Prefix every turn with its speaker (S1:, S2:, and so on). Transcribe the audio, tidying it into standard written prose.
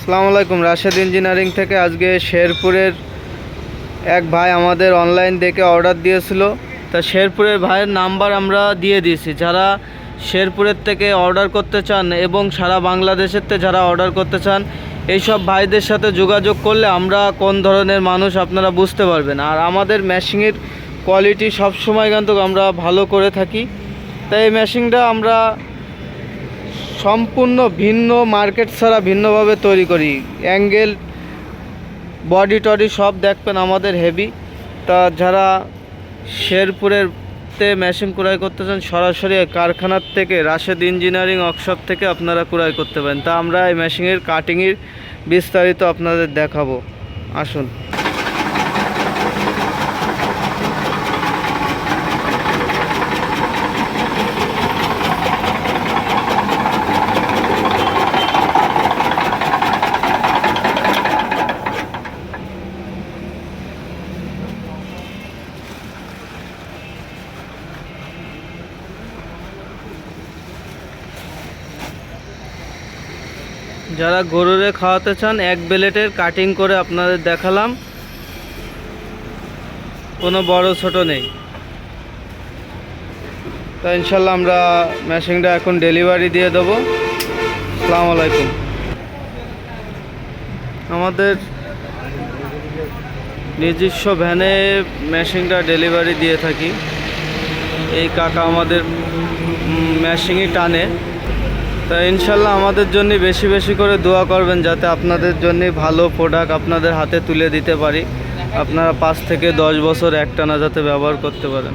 S1: আসসালামু আলাইকুম। রাশেদ ইঞ্জিনিয়ারিং থেকে আজকে শেরপুরের এক ভাই আমাদের অনলাইন দেখে অর্ডার দিয়েছিল। তা শেরপুরের ভাইয়ের নাম্বার আমরা দিয়ে দিয়েছি। যারা শেরপুরের থেকে অর্ডার করতে চান এবং সারা বাংলাদেশের থেকে যারা অর্ডার করতে চান, এইসব ভাইদের সাথে যোগাযোগ করলে আমরা কোন ধরনের মানুষ আপনারা বুঝতে পারবেন। আর আমাদের মেশিনের কোয়ালিটি সবসময় কিন্তু আমরা ভালো করে থাকি। তাই এই মেশিনটা আমরা সম্পূর্ণ ভিন্ন, মার্কেট ছাড়া ভিন্নভাবে তৈরি করি। অ্যাঙ্গেল, বডি টডি সব দেখবেন আমাদের হেভি। তা যারা শেরপুরের মেশিন ক্রয় করতে চান, সরাসরি কারখানার থেকে রাশেদ ইঞ্জিনিয়ারিং ওয়ার্কশপ থেকে আপনারা ক্রয় করতে পারেন। তা আমরা এই মেশিনের কাটিংয়ের বিস্তারিত আপনাদের দেখাবো, আসুন। যারা গরুরে খাওয়াতে চান, এক বেলেটের কাটিং করে আপনাদের দেখালাম, কোনো বড় ছোট নেই। তা ইনশাল্লাহ আমরা মেশিনটা এখন ডেলিভারি দিয়ে দেবো। আসসালামু আলাইকুম। আমাদের নিজস্ব ভ্যানে মেশিনটা ডেলিভারি দিয়ে থাকি। এই কাকা আমাদের মেশিনই টানে। তা ইনশাল্লাহ আমাদের জন্য বেশি বেশি করে দোয়া করবেন, যাতে আপনাদের জন্য ভালো প্রোডাক্ট আপনাদের হাতে তুলে দিতে পারি। আপনারা 5 থেকে 10 বছর একটানা যাতে ব্যবহার করতে পারেন।